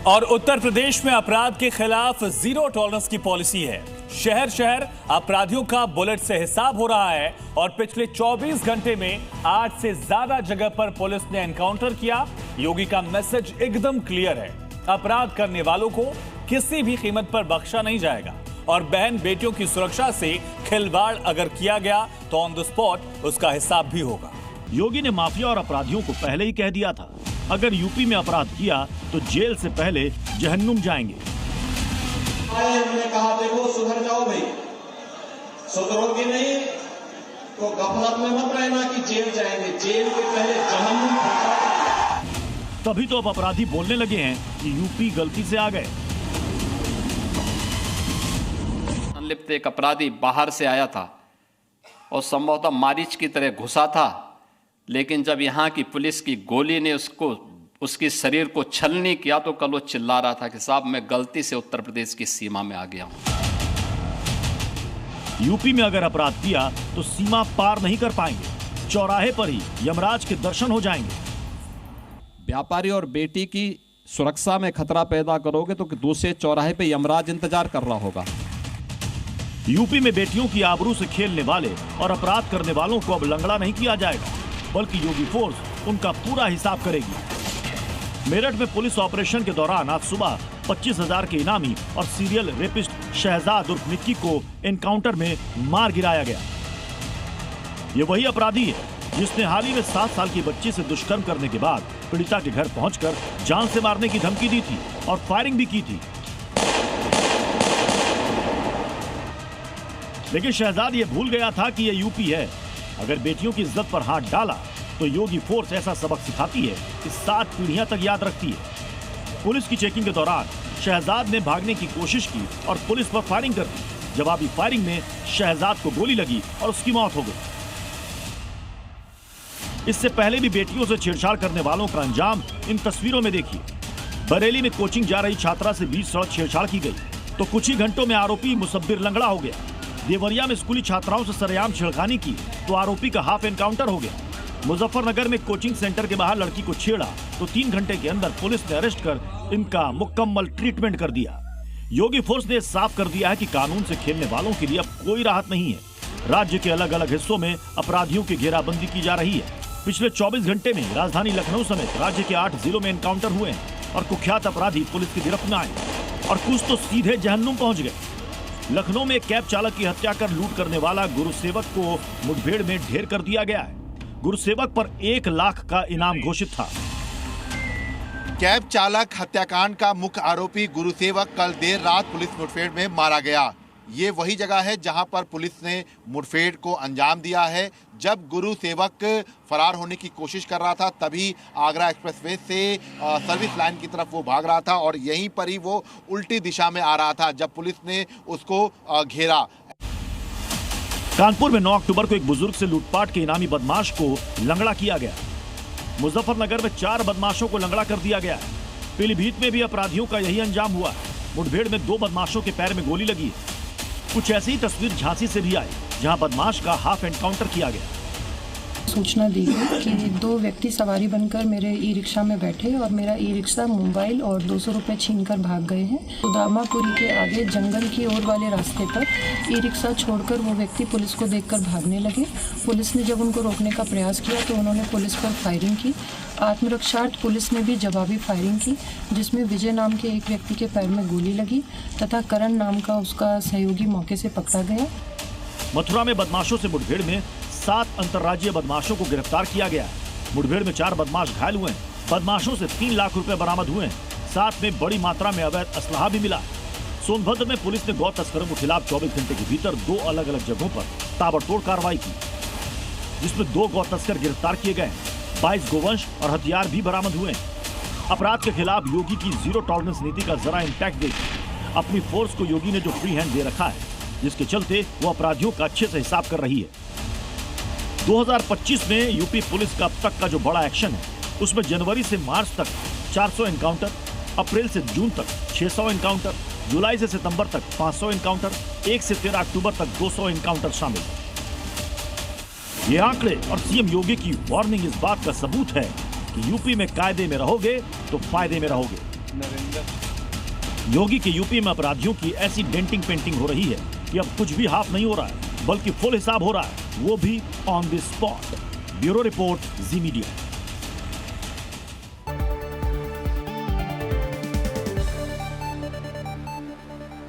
और उत्तर प्रदेश में अपराध के खिलाफ जीरो टॉलरेंस की पॉलिसी है। शहर शहर अपराधियों का बुलेट से हिसाब हो रहा है और पिछले 24 घंटे में 8 से ज्यादा जगह पर पुलिस ने एनकाउंटर किया। योगी का मैसेज एकदम क्लियर है, अपराध करने वालों को किसी भी कीमत पर बख्शा नहीं जाएगा और बहन बेटियों की सुरक्षा से खिलवाड़ अगर किया गया तो ऑन द स्पॉट उसका हिसाब भी होगा। योगी ने माफिया और अपराधियों को पहले ही कह दिया था, अगर यूपी में अपराध किया तो जेल से पहले जहन्नुम जाएंगे। हमने कहा देखो सुधर जाओ भाई, सुधरोगे नहीं तो गफलत में मत रहना कि जेल जाएंगे, जेल के पहले जहन्नुम। तभी तो अब अपराधी बोलने लगे हैं कि यूपी गलती से आ गए। संलिप्त एक अपराधी बाहर से आया था और संभवतः मारीच की तरह घुसा था, लेकिन जब यहाँ की पुलिस की गोली ने उसकी शरीर को छलनी किया तो कल वो चिल्ला रहा था कि साहब मैं गलती से उत्तर प्रदेश की सीमा में आ गया हूं। यूपी में अगर अपराध किया तो सीमा पार नहीं कर पाएंगे, चौराहे पर ही यमराज के दर्शन हो जाएंगे। व्यापारी और बेटी की सुरक्षा में खतरा पैदा करोगे तो दूसरे चौराहे पे यमराज इंतजार कर रहा होगा। यूपी में बेटियों की आबरू से खेलने वाले और अपराध करने वालों को अब लंगड़ा नहीं किया जाएगा, बल्कि योगी फोर्स उनका पूरा हिसाब करेगी। मेरठ में पुलिस ऑपरेशन के दौरान आज सुबह 25,000 के इनामी और सीरियल रेपिस्ट शहजाद उर्फ निक्की को एनकाउंटर में मार गिराया गया। ये वही अपराधी है जिसने हाल ही में 7 साल की बच्ची से दुष्कर्म करने के बाद पीड़िता के घर पहुंचकर जान से मारने की धमकी दी थी और फायरिंग भी की थी। लेकिन शहजाद ये भूल गया था कि ये यूपी है। अगर बेटियों की इज्जत पर हाथ डाला तो योगी फोर्स ऐसा सबक सिखाती है कि 7 पीढ़ियां तक याद रखती है। पुलिस की चेकिंग के दौरान शहजाद ने भागने की कोशिश की और पुलिस पर फायरिंग कर दी। जवाबी फायरिंग में शहजाद को गोली लगी और उसकी मौत हो गई। इससे पहले भी बेटियों से छेड़छाड़ करने वालों का अंजाम इन तस्वीरों में देखिए। बरेली में कोचिंग जा रही छात्रा से बीच सड़क छेड़छाड़ की गई तो कुछ ही घंटों में आरोपी मुसब्बिर लंगड़ा हो गया। देवरिया में स्कूली छात्राओं से सरेआम छेड़खानी की तो आरोपी का हाफ एनकाउंटर हो गया। मुजफ्फरनगर में कोचिंग सेंटर के बाहर लड़की को छेड़ा तो 3 घंटे के अंदर पुलिस ने अरेस्ट कर इनका मुकम्मल ट्रीटमेंट कर दिया। योगी फोर्स ने साफ कर दिया है कि कानून से खेलने वालों के लिए अब कोई राहत नहीं है। राज्य के अलग अलग हिस्सों में अपराधियों की घेराबंदी की जा रही है। पिछले 24 घंटे में राजधानी लखनऊ समेत राज्य के 8 जिलों में एनकाउंटर हुए हैं और कुख्यात अपराधी पुलिस की गिरफ्त में आए और कुछ तो सीधे जहन्नुम पहुंच गए। लखनऊ में एक कैब चालक की हत्या कर लूट करने वाला गुरुसेवक को मुठभेड़ में ढेर कर दिया गया है। गुरुसेवक पर 1 लाख का इनाम घोषित था। कैब चालक हत्याकांड का मुख्य आरोपी गुरुसेवक कल देर रात पुलिस मुठभेड़ में मारा गया। ये वही जगह है जहां पर पुलिस ने मुठभेड़ को अंजाम दिया है। जब गुरुसेवक फरार होने की कोशिश कर रहा था तभी आगरा एक्सप्रेसवे से सर्विस लाइन की तरफ वो भाग रहा था और यहीं पर ही वो उल्टी दिशा में आ रहा था जब पुलिस ने उसको घेरा। कानपुर में 9 अक्टूबर को एक बुजुर्ग से लूटपाट के इनामी बदमाश को लंगड़ा किया गया। मुजफ्फरनगर में 4 बदमाशों को लंगड़ा कर दिया गया। पीलीभीत में भी अपराधियों का यही अंजाम हुआ। मुठभेड़ में 2 बदमाशों के पैर में गोली लगी। कुछ ऐसी ही तस्वीर झांसी से भी आई, जहां बदमाश का हाफ एनकाउंटर किया गया। सूचना दी गई कि 2 व्यक्ति सवारी बनकर मेरे ई रिक्शा में बैठे और मेरा ई रिक्शा मोबाइल और 200 रुपये छीनकर भाग गए हैं। उदामापुरी के आगे जंगल की ओर वाले रास्ते पर ई रिक्शा छोड़कर वो व्यक्ति पुलिस को देखकर भागने लगे। पुलिस ने जब उनको रोकने का प्रयास किया तो उन्होंने पुलिस पर फायरिंग की। आत्मरक्षार्थ पुलिस ने भी जवाबी फायरिंग की, जिसमें विजय नाम के एक व्यक्ति के पैर में गोली लगी तथा करण नाम का उसका सहयोगी मौके से पकड़ा गया। मथुरा में बदमाशों से मुठभेड़ में 7 अंतर्राज्यीय बदमाशों को गिरफ्तार किया गया। मुठभेड़ में 4 बदमाश घायल हुए हैं। बदमाशों से 3 लाख रुपए बरामद हुए हैं। साथ में बड़ी मात्रा में अवैध असलाहा भी मिला। सोनभद्र में पुलिस ने गौ तस्करों के खिलाफ 24 घंटे के भीतर 2 अलग अलग जगहों पर ताबड़तोड़ कार्रवाई की, जिसमें 2 गौ तस्कर गिरफ्तार किए गए। 22 गोवंश और हथियार भी बरामद हुए हैं। अपराध के खिलाफ योगी की जीरो टॉलरेंस नीति का जरा इम्पैक्ट देखिए। अपनी फोर्स को योगी ने जो फ्री हैंड दे रखा है, जिसके चलते वो अपराधियों का अच्छे से हिसाब कर रही है। 2025 में यूपी पुलिस का अब तक का जो बड़ा एक्शन है, उसमें जनवरी से मार्च तक 400 एनकाउंटर, अप्रैल से जून तक 600 एनकाउंटर, जुलाई से सितंबर तक 500 एनकाउंटर, 1 से 13 अक्टूबर तक 200 एनकाउंटर शामिल है। ये आंकड़े और सीएम योगी की वार्निंग इस बात का सबूत है कि यूपी में कायदे में रहोगे तो फायदे में रहोगे। योगी के यूपी में अपराधियों की ऐसी डेंटिंग पेंटिंग हो रही है कि अब कुछ भी हाफ नहीं हो रहा है, बल्कि फुल हिसाब हो रहा है, वो भी on the spot. Bureau report, Zee media.